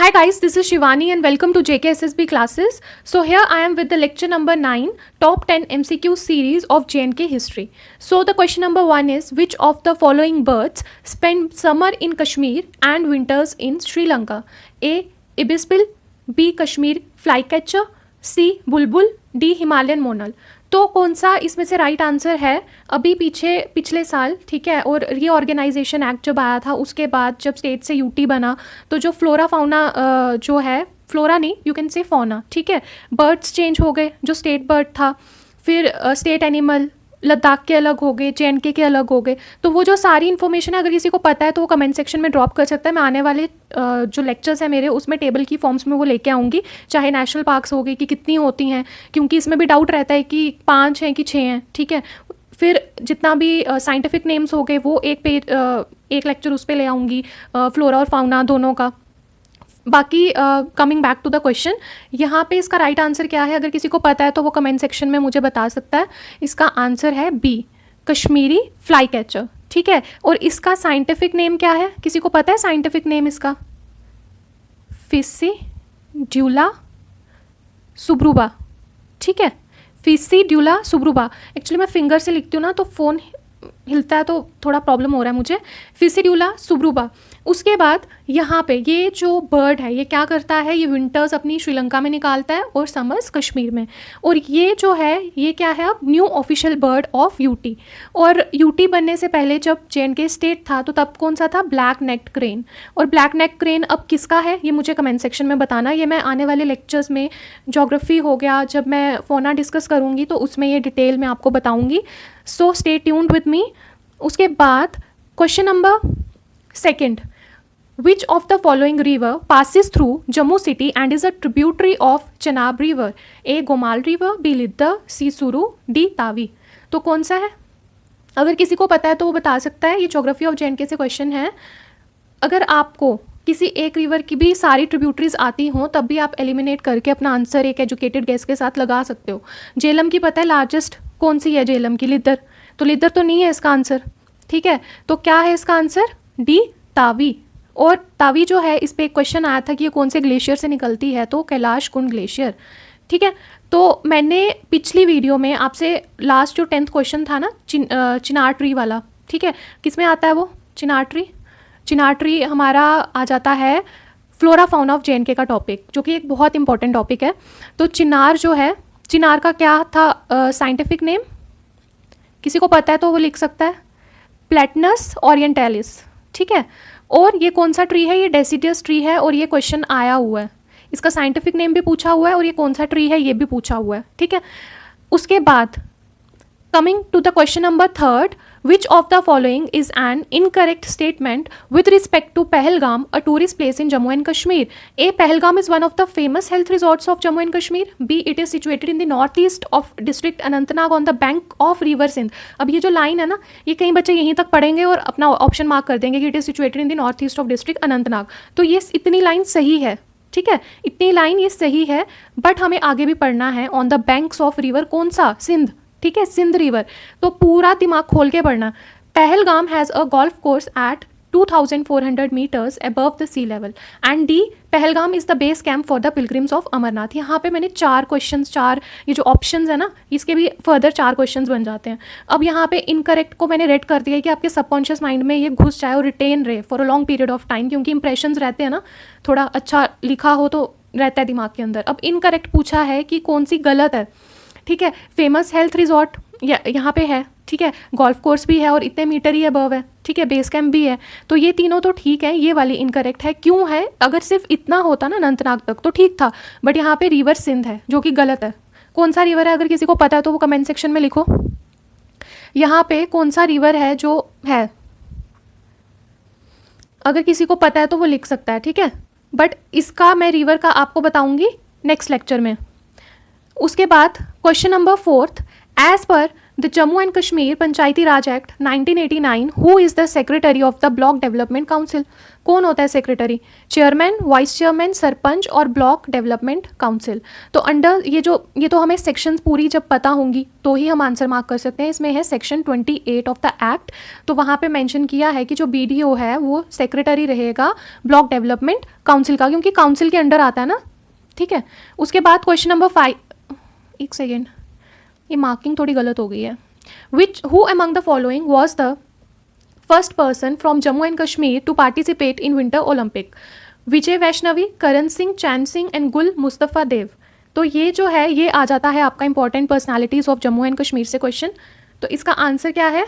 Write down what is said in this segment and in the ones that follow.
Hi guys, this is Shivani and welcome to JKSSB classes. So here I am with the lecture number 9, top 10 MCQ series of JNK history. So the question number 1 is, which of the following birds spend summer in Kashmir and winters in Sri Lanka? A. Ibisbil, B. Kashmir flycatcher, C. Bulbul, D. Himalayan Monal. तो कौन सा इसमें से right answer है? अभी पिछले साल, ठीक है, और रीऑर्गेनाइजेशन एक्ट जब आया था उसके बाद जब स्टेट से यूटी बना तो जो फ्लोरा फाउना जो है, फ्लोरा नहीं, यू कैन से फौना, ठीक है, बर्ड्स चेंज हो गए. जो स्टेट बर्ड था, फिर स्टेट एनिमल लद्दाख के अलग हो गए, JNK के अलग हो गए. तो वो जो सारी इन्फॉर्मेशन है, अगर किसी को पता है तो वो कमेंट सेक्शन में ड्रॉप कर सकता है. मैं आने वाले जो लेक्चर्स हैं मेरे, उसमें टेबल की फॉर्म्स में वो लेके आऊँगी, चाहे नेशनल पार्क्स हो गए कि कितनी होती हैं, क्योंकि इसमें भी डाउट रहता है कि 5 हैं कि 6 हैं, ठीक है. फिर जितना भी साइंटिफिक नेम्स हो गए वो एक लेक्चर उस पर ले आऊँगी, फ्लोरा और फाउना दोनों का. बाकी coming back to the question, यहाँ पे इसका राइट आंसर क्या है? अगर किसी को पता है तो वो कमेंट सेक्शन में मुझे बता सकता है. इसका आंसर है बी, कश्मीरी फ्लाई कैचर, ठीक है. और इसका साइंटिफिक नेम क्या है? किसी को पता है साइंटिफिक नेम इसका? फिस्सीड्यूला सुब्रुबा, ठीक है, फिस्सीड्यूला सुब्रुबा. एक्चुअली मैं फिंगर से लिखती हूँ ना तो फ़ोन हिलता है तो थोड़ा प्रॉब्लम हो रहा है मुझे. फिस्सीड्यूला सुब्रुबा. उसके बाद यहाँ पे ये जो बर्ड है ये क्या करता है? ये विंटर्स अपनी श्रीलंका में निकालता है और समर्स कश्मीर में. और ये जो है ये क्या है अब? New official bird of UT. और यूटी बनने से पहले जब JNK स्टेट था तो तब कौन सा था? Black necked crane. और ब्लैक नेक्ड क्रेन अब किसका है ये मुझे कमेंट सेक्शन में बताना. ये मैं आने वाले लेक्चर्स में, ज्योग्राफी हो गया, जब मैं फोना डिस्कस करूँगी तो उसमें ये डिटेल में आपको बताऊँगी. So stay tuned with me. उसके बाद question number 2, which of the following river passes through Jammu city and is a tributary of Chenab river? A. Gomal river, B. Lidda, C. Suru, D. Tavi. तो कौन सा है? अगर किसी को पता है तो वो बता सकता है. ये ज्योग्राफी ऑफ JNK से क्वेश्चन है. अगर आपको किसी एक रिवर की भी सारी ट्रिब्यूटरीज आती हों तब भी आप एलिमिनेट करके अपना आंसर एक एजुकेटेड गेस के साथ लगा सकते हो. झेलम की पता है लार्जेस्ट कौन सी है? झेलम की लिद्दर. तो लिद्दर तो नहीं है इसका आंसर, ठीक है. तो क्या है इसका आंसर? डी, तावी. और तावी जो है, इस पर एक क्वेश्चन आया था कि ये कौन से ग्लेशियर से निकलती है, तो कैलाश कुंड ग्लेशियर, ठीक है. तो मैंने पिछली वीडियो में आपसे लास्ट जो 10th क्वेश्चन था ना, चिनार ट्री वाला, ठीक है, किस में आता है वो? चिनार ट्री. चिनार ट्री हमारा आ जाता है फ्लोरा फाउना ऑफ JNK का टॉपिक, जो कि एक बहुत इंपॉर्टेंट टॉपिक है. तो चिनार जो है, चिनार का क्या था साइंटिफिक नेम? किसी को पता है तो वो लिख सकता है. प्लेटनस ओरिएंटालिस, ठीक है. और ये कौन सा ट्री है? ये डेसिडियस ट्री है और ये क्वेश्चन आया हुआ है. इसका साइंटिफिक नेम भी पूछा हुआ है और ये कौन सा ट्री है ये भी पूछा हुआ है, ठीक है. उसके बाद coming to the question number 3, which of the following is an incorrect statement with respect to Pahalgam, a tourist place in Jammu and Kashmir? A. Pahalgam is one of the famous health resorts of Jammu and Kashmir. B. It is situated in the northeast of district Anantnag on the bank of river Sindh. अब ये जो line है ना, ये कई बच्चे यहीं तक पढ़ेंगे और अपना ऑप्शन मार्क कर देंगे कि it is situated in the north east of district Anantnag. तो ये इतनी लाइन सही है, ठीक है, इतनी लाइन ये सही है. बट हमें आगे भी पढ़ना है. On the banks of river कौन सा? सिंध, ठीक है, सिंध रिवर. तो पूरा दिमाग खोल के पढ़ना. Pahalgam has a golf course at 2400 metres above the sea level. And D, Pahalgam is the base camp for the pilgrims of Amarnath. यहाँ पे मैंने 4 क्वेश्चंस, 4 ये जो ऑप्शंस है ना, इसके भी फर्दर 4 क्वेश्चंस बन जाते हैं. अब यहाँ पे इनकरेक्ट को मैंने रेड कर दिया कि आपके सबकॉन्शियस माइंड में ये घुस जाए और रिटेन रहे for a long period of time, क्योंकि इंप्रेशंस रहते हैं ना, थोड़ा अच्छा लिखा हो तो रहता है दिमाग के अंदर. अब इनकरेक्ट पूछा है कि कौन सी गलत है, ठीक है. फेमस हेल्थ रिजॉर्ट यहाँ पे है, ठीक है, गोल्फ कोर्स भी है और इतने मीटर ही अबव है, ठीक है, बेस कैंप भी है. तो ये तीनों तो ठीक है, ये वाली इनकरेक्ट है. क्यों है? अगर सिर्फ इतना होता ना अनंतनाग तक तो ठीक था, बट यहाँ पे रिवर सिंध है जो कि गलत है. कौन सा रिवर है? अगर किसी को पता है तो वो कमेंट सेक्शन में लिखो. यहाँ पे कौन सा रिवर है जो है? अगर किसी को पता है तो वो लिख सकता है, ठीक है. बट इसका मैं रिवर का आपको बताऊंगी नेक्स्ट लेक्चर में. उसके बाद question number 4, as per the Jammu and Kashmir Panchayati Raj act 1989 who is the secretary of the block development council? कौन होता है secretary? Chairman, vice chairman, sarpanch और ब्लॉक डेवलपमेंट काउंसिल। तो अंडर ये तो हमें सेक्शंस पूरी जब पता होंगी तो ही हम आंसर मार्क कर सकते हैं। इसमें है सेक्शन 28 ऑफ द एक्ट, तो वहाँ पे मेंशन किया है कि जो BDO है वो सेक्रेटरी रहेगा ब्लॉक डेवलपमेंट काउंसिल का, क्योंकि काउंसिल के अंडर आता है ना, ठीक है। उसके बाद क्वेश्चन नंबर 5, एक सेकेंड, ये मार्किंग थोड़ी गलत हो गई है। Which who among the following was the first person from Jammu and Kashmir to participate in winter Olympic? Vijay Vaishnavi, Karan Singh, Chain Singh and Gul Mustafa देव। तो ये जो है ये आ जाता है आपका important personalities of Jammu and Kashmir से क्वेश्चन। तो इसका आंसर क्या है?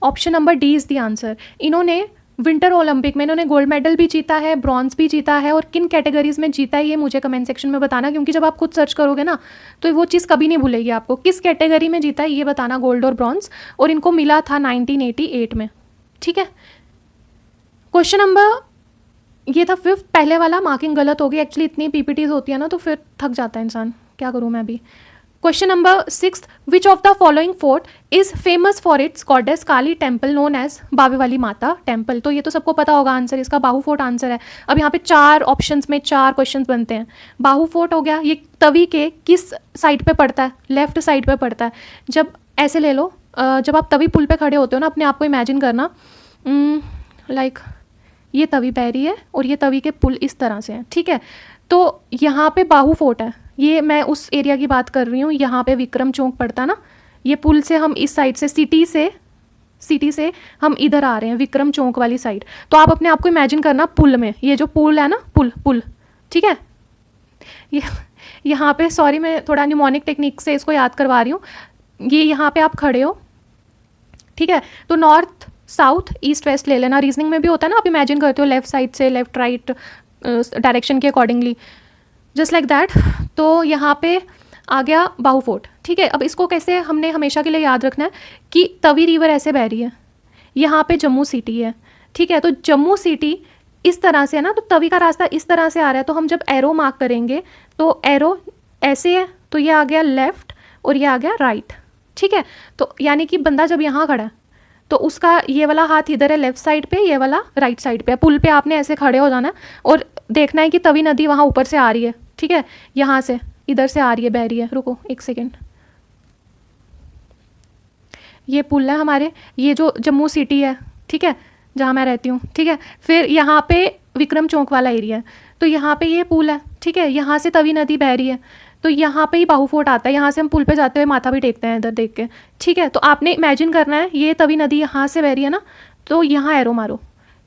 Option number D is the answer. इन्होंने विंटर ओलंपिक में इन्होंने गोल्ड मेडल भी जीता है, ब्रॉन्ज भी जीता है, और किन कैटेगरीज में जीता है ये मुझे कमेंट सेक्शन में बताना, क्योंकि जब आप खुद सर्च करोगे ना तो वो चीज़ कभी नहीं भूलेगी आपको। किस कैटेगरी में जीता है ये बताना, गोल्ड और ब्रॉन्ज, और इनको मिला था 1988 में, ठीक है। क्वेश्चन नंबर ये था 5th, पहले वाला मार्किंग गलत हो गई। एक्चुअली इतनी PPTs होती है ना तो फिर थक जाता है इंसान, क्या करूँ मैं अभी। Question number 6, which of the following fort is famous for its goddess Kali temple known as Bawe Wali माता टेम्पल? तो ये तो सबको पता होगा आंसर, इसका बाहू फोर्ट आंसर है। अब यहाँ पे 4 ऑप्शंस में 4 क्वेश्चंस बनते हैं। बाहू फोर्ट हो गया, ये तवी के किस साइड पे पड़ता है? लेफ्ट साइड पे पड़ता है। जब ऐसे ले लो, जब आप तवी पुल पे खड़े होते हो ना, अपने आप को इमेजिन करना लाइक ये तवी बह रही है और ये तवी के पुल इस तरह से हैं, ठीक है। तो यहाँ पे बाहू फोर्ट है, ये मैं उस एरिया की बात कर रही हूँ। यहाँ पे विक्रम चौक पड़ता ना, ये पुल से हम इस साइड से सिटी से हम इधर आ रहे हैं विक्रम चौक वाली साइड। तो आप अपने आप को इमेजिन करना पुल में, ये जो पुल है ना, पुल, ठीक है। ये यहाँ पे, सॉरी मैं थोड़ा न्यूमोनिक टेक्निक से इसको याद करवा रही हूँ। ये यहाँ पे आप खड़े हो, ठीक है। तो नॉर्थ साउथ ईस्ट वेस्ट ले लेना, रीजनिंग में भी होता है ना, आप इमेजिन करते हो लेफ्ट साइड से लेफ्ट राइट डायरेक्शन के अकॉर्डिंगली, जस्ट लाइक दैट। तो यहाँ पे आ गया बाहू फोर्ट, ठीक है। अब इसको कैसे हमने हमेशा के लिए याद रखना है कि तवी रिवर ऐसे बह रही है, यहाँ पे जम्मू सिटी है, ठीक है। तो जम्मू सिटी इस तरह से है ना, तो तवी का रास्ता इस तरह से आ रहा है। तो हम जब एरो मार्क करेंगे तो एरो ऐसे है, तो ये आ गया लेफ्ट और ये आ गया राइट, ठीक है। तो यानी कि बंदा जब यहाँ खड़ा है तो उसका ये वाला हाथ इधर है लेफ्ट साइड पे, ये वाला राइट साइड पे है। पुल पे आपने ऐसे खड़े हो जाना और देखना है कि तवी नदी वहाँ ऊपर से आ रही है, ठीक है, यहाँ से इधर से आ रही है, बह रही है। रुको एक सेकेंड, ये पुल है हमारे, ये जो जम्मू सिटी है, ठीक है, जहाँ मैं रहती हूँ, ठीक है। फिर यहाँ पे विक्रम चौक वाला एरिया है, तो यहाँ पे ये पुल है, ठीक है, यहाँ से तवी नदी बह रही है, तो यहाँ पे ही बाहू फोर्ट आता है। यहाँ से हम पुल पे जाते हुए माथा भी टेकते हैं इधर देख के, ठीक है। तो आपने इमेजिन करना है ये तवी नदी यहाँ से बह रही है ना, तो यहाँ एरो मारो,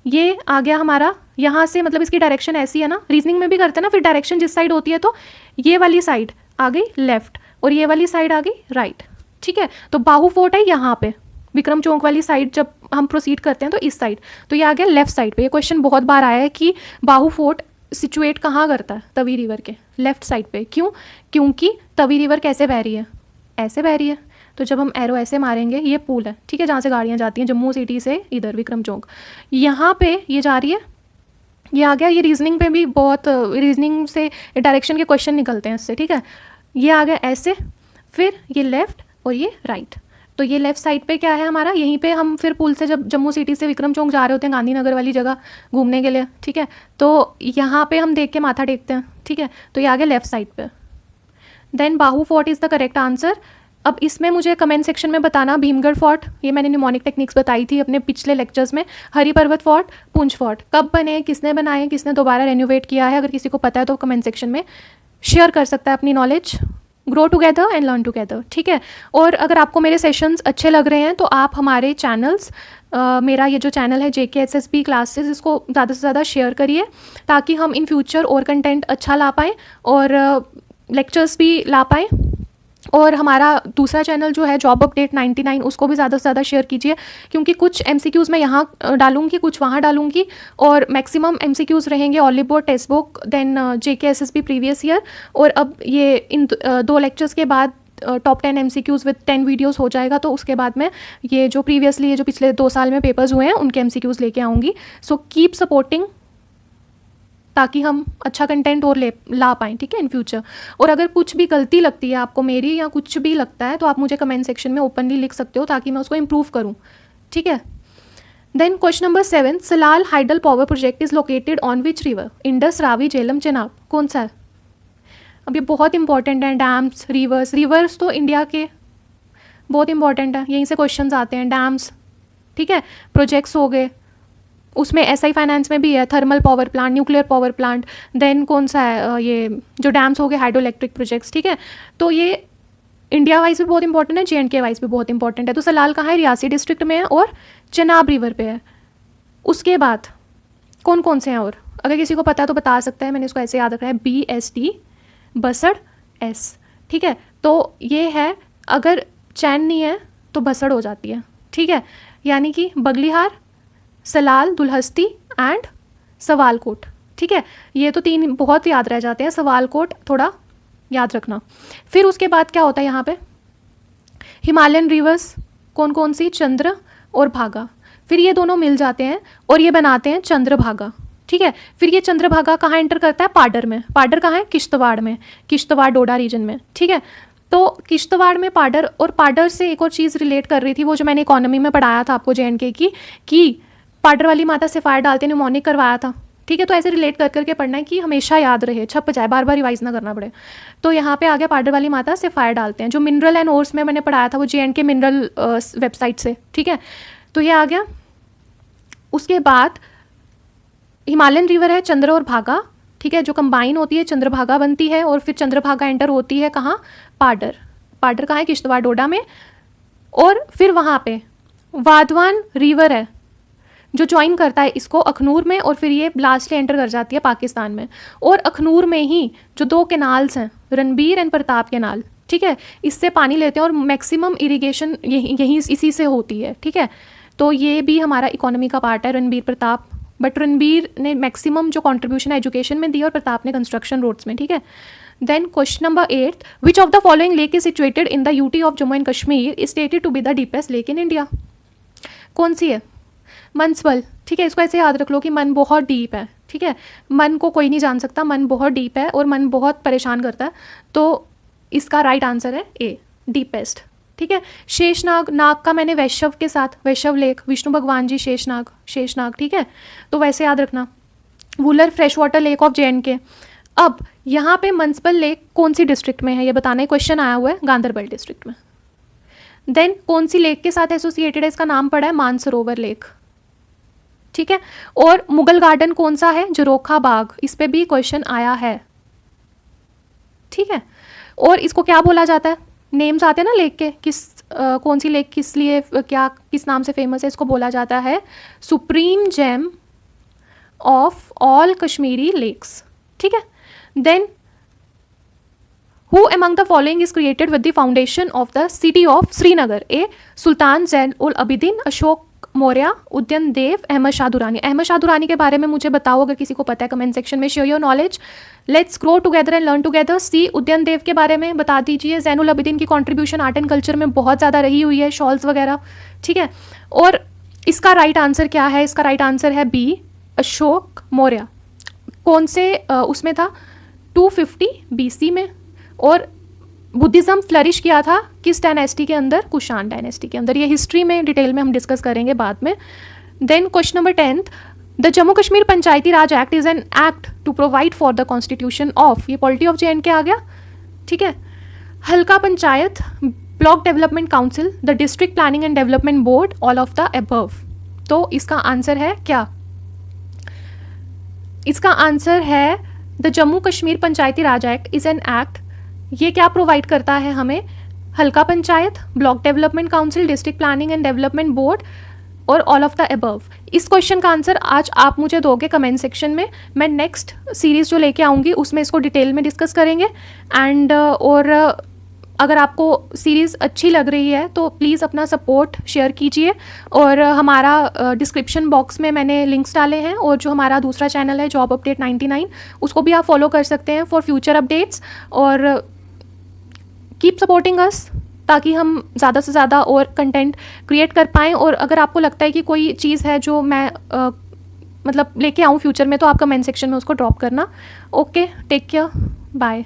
ये आ गया हमारा यहाँ से, मतलब इसकी डायरेक्शन ऐसी है ना, रीजनिंग में भी करते हैं ना, फिर डायरेक्शन जिस साइड होती है तो ये वाली साइड आ गई लेफ्ट और ये वाली साइड आ गई राइट, ठीक है। तो बाहू फोर्ट है यहाँ पे, विक्रम चौक वाली साइड जब हम प्रोसीड करते हैं तो इस साइड, तो ये आ गया लेफ्ट साइड पे। ये क्वेश्चन बहुत बार आया है कि बाहू फोर्ट सिचुएट कहाँ करता है? तवी रिवर के लेफ्ट साइड पे। क्यों? क्योंकि तवी रिवर कैसे बह रही है? ऐसे बह रही है। तो जब हम एरो ऐसे मारेंगे, ये पुल है, ठीक है, जहाँ से गाड़ियाँ जाती हैं जम्मू सिटी से इधर विक्रम चौक, यहाँ पे ये जा रही है, ये आ गया। ये रीजनिंग पे भी बहुत, रीजनिंग से डायरेक्शन के क्वेश्चन निकलते हैं इससे, ठीक है। ये आ गया ऐसे, फिर ये लेफ्ट और ये राइट। तो ये लेफ्ट साइड पे क्या है हमारा, यहीं पे हम फिर पुल से जब जम्मू सिटी से विक्रम चौक जा रहे होते हैं, गांधीनगर वाली जगह घूमने के लिए, ठीक है, तो यहाँ पे हम देख के माथा टेकते हैं, ठीक है। तो ये आ गया लेफ्ट साइड पे। Then Bahu fort is the correct answer. अब इसमें मुझे कमेंट सेक्शन में बताना, भीमगढ़ फोर्ट, ये मैंने न्यूमोनिक टेक्निक्स बताई थी अपने पिछले लेक्चर्स में, हरी पर्वत फोर्ट, पुंछ फोर्ट कब बने, किसने बनाए, किसने दोबारा रेनोवेट किया है, अगर किसी को पता है तो कमेंट सेक्शन में शेयर कर सकता है अपनी knowledge. Grow together and learn together, ठीक है। और अगर आपको मेरे सेशंस अच्छे लग रहे हैं तो आप हमारे चैनल्स, मेरा ये जो चैनल है JKSSB क्लासेस, इसको ज़्यादा से ज़्यादा शेयर करिए ताकि हम इन फ्यूचर और कंटेंट अच्छा ला पाएँ और लेक्चर्स भी ला पाएँ। और हमारा दूसरा चैनल जो है जॉब अपडेट 99, उसको भी ज़्यादा से ज़्यादा शेयर कीजिए, क्योंकि कुछ MCQs मैं यहाँ डालूंगी, कुछ वहाँ डालूंगी, और मैक्सिमम MCQs रहेंगे Oliveboard, text book, then JKSSB previous year. और अब ये इन 2 लेक्चर्स के बाद टॉप 10 MCQs विद 10 वीडियोस हो जाएगा, तो उसके बाद में ये जो प्रीवियसली ये जो पिछले 2 साल में पेपर्स हुए हैं उनके MCQs लेके आऊँगी। सो कीप सपोर्टिंग ताकि हम अच्छा कंटेंट और ला पाएँ, ठीक है, इन फ्यूचर। और अगर कुछ भी गलती लगती है आपको मेरी या कुछ भी लगता है तो आप मुझे कमेंट सेक्शन में ओपनली लिख सकते हो ताकि मैं उसको इम्प्रूव करूँ, ठीक है। Then question number 7, Salal hydel power project is located on which river? Indus, Ravi, Jhelum, Chenab, कौन सा है? अब ये बहुत इंपॉर्टेंट है, डैम्स, रिवर्स तो इंडिया के बहुत इंपॉर्टेंट है, यहीं से क्वेश्चंस आते हैं। डैम्स, ठीक है, प्रोजेक्ट्स हो गए, उसमें एसआई फाइनेंस में भी है, thermal power plant, nuclear power plant. Then कौन सा है, ये जो डैम्स हो गए हाइड्रो इलेक्ट्रिक प्रोजेक्ट्स, ठीक है। तो ये इंडिया वाइज भी बहुत इंपॉर्टेंट है, JNK वाइज भी बहुत इंपॉर्टेंट है। तो सलाल कहाँ है? रियासी डिस्ट्रिक्ट में है और चेनाब रिवर पे है। उसके बाद कौन कौन से हैं और अगर किसी को पता है तो बता सकता है, मैंने इसको ऐसे याद रखा है, BSD, बसड़, S, ठीक है। तो ये है, अगर चैन नहीं है तो बसड़ हो जाती है, ठीक है। यानी कि बगलिहार, सलाल, दुल्हस्ती एंड सवालकोट, ठीक है। ये तो 3 बहुत याद रह जाते हैं, सवालकोट थोड़ा याद रखना। फिर उसके बाद क्या होता है यहाँ पे, हिमालयन रिवर्स कौन कौन सी? चंद्र और भागा। फिर ये दोनों मिल जाते हैं और ये बनाते हैं चंद्रभागा, ठीक है। फिर ये चंद्रभागा कहाँ एंटर करता है? पाडर में। पाडर कहाँ है? किश्तवाड़ में, किश्तवाड़ डोडा रीजन में, ठीक है। तो किश्तवाड़ में पाडर, और पाडर से एक और चीज़ रिलेट कर रही थी, वो जो मैंने इकोनॉमी में पढ़ाया था आपको JNK की, कि पाडर वाली माता से फायर डालते न्यूमोनिक करवाया था, ठीक है। तो ऐसे रिलेट कर करके पढ़ना है कि हमेशा याद रहे, छप जाए, बार बार रिवाइज ना करना पड़े। तो यहाँ पे आ गया पाडर वाली माता से फायर डालते हैं, जो मिनरल एंड ओर्स में मैंने पढ़ाया था वो JNK मिनरल वेबसाइट से, ठीक है। तो ये आ गया। उसके बाद हिमालयन रिवर है चंद्र और भागा, ठीक है, जो कंबाइन होती है चंद्रभागा बनती है, और फिर चंद्रभागा एंटर होती है कहाँ? पाडर। पाडर कहाँ है? किश्तवाड़ डोडा में। और फिर वहाँ पे वाधवान रिवर है जो ज्वाइन करता है इसको अखनूर में, और फिर ये लास्टली एंटर कर जाती है पाकिस्तान में। और अखनूर में ही जो 2 कैनाल्स हैं, रणबीर एंड प्रताप कैनाल, ठीक है, इससे पानी लेते हैं और मैक्सिमम इरिगेशन यहीं इसी से होती है, ठीक है। तो ये भी हमारा इकोनॉमी का पार्ट है, रणबीर प्रताप। बट रणबीर ने मैक्सिमम जो कंट्रीब्यूशन एजुकेशन में दी और प्रताप ने कंस्ट्रक्शन रोड्स में, ठीक है। Then question number 8, which of the following lake is situated in the UT of Jammu and Kashmir is stated to be the deepest lake in India? कौन सी है? मनसबल, ठीक है। इसको ऐसे याद रख लो कि मन बहुत डीप है, ठीक है। मन को कोई नहीं जान सकता, मन बहुत डीप है और मन बहुत परेशान करता है। तो इसका राइट आंसर है A, डीपेस्ट, ठीक है। शेषनाग, नाग का मैंने वैष्णव के साथ, वैष्णव लेक, विष्णु भगवान जी, शेषनाग, ठीक है। तो वैसे याद रखना। Wular fresh water lake of JNK। अब यहाँ पे मनसबल लेक कौन सी डिस्ट्रिक्ट में है ये बताना है, क्वेश्चन आया हुआ है, गांधरबल डिस्ट्रिक्ट में। देन कौन सी लेक के साथ एसोसिएटेड है? इसका नाम पड़ा है मानसरोवर लेक, ठीक है। और मुगल गार्डन कौन सा है? जरोखा बाग, इस पे भी क्वेश्चन आया है, ठीक है। और इसको क्या बोला जाता है? नेम्स आते हैं ना लेक के, कौन सी लेक किस लिए, क्या किस नाम से फेमस है? इसको बोला जाता है supreme gem of all Kashmiri lakes, ठीक है। Then who among the following is created with the foundation of the city of Srinagar? A, सुल्तान जैन उल अबिदीन, अशोक मौर्य, उदयन देव, अहमद शाह दुरानी। अहमद शाह दुरानी के बारे में मुझे बताओ अगर किसी को पता है कमेंट सेक्शन में, share your knowledge, let's grow together and learn together. See, Udayan Dev के बारे में बता दीजिए। जैन उल अबिदीन की कंट्रीब्यूशन आर्ट एंड कल्चर में बहुत ज़्यादा रही हुई है, शॉल्स वगैरह, ठीक है। और इसका राइट आंसर क्या है? इसका राइट आंसर है B, अशोक मौर्य। कौन से उसमें था? 250 BC में। और बुद्धिज़्म फ्लरिश किया था किस डायनेस्टी के अंदर? कुषाण डायनेस्टी के अंदर। ये हिस्ट्री में डिटेल में हम डिस्कस करेंगे बाद में। Then question number 10, the Jammu Kashmir Panchayati Raj act is an act to provide for the constitution of, ये पॉलिटी ऑफ JNK आ गया, ठीक है। Halqa panchayat, block development council, the district planning and development board, all of the above. तो इसका आंसर है क्या? इसका आंसर है the Jammu Kashmir Panchayati Raj act is an act. ये क्या प्रोवाइड करता है हमें? हल्का panchayat, block development council, district planning and development board और ऑल ऑफ द अबव। इस क्वेश्चन का आंसर आज आप मुझे दोगे कमेंट सेक्शन में। मैं नेक्स्ट सीरीज़ जो लेके आऊँगी उसमें इसको डिटेल में डिस्कस करेंगे। एंड और अगर आपको सीरीज़ अच्छी लग रही है तो प्लीज़ अपना सपोर्ट शेयर कीजिए। और हमारा डिस्क्रिप्शन बॉक्स में मैंने लिंक्स डाले हैं, और जो हमारा दूसरा चैनल है जॉब अपडेट 99 उसको भी आप फॉलो कर सकते हैं फॉर फ्यूचर अपडेट्स। और कीप सपोर्टिंग अस ताकि हम ज़्यादा से ज़्यादा और कंटेंट क्रिएट कर पाएँ। और अगर आपको लगता है कि कोई चीज़ है जो मैं मतलब लेके आऊँ फ्यूचर में, तो आप कमेंट सेक्शन में उसको ड्रॉप करना। Okay, take care, bye.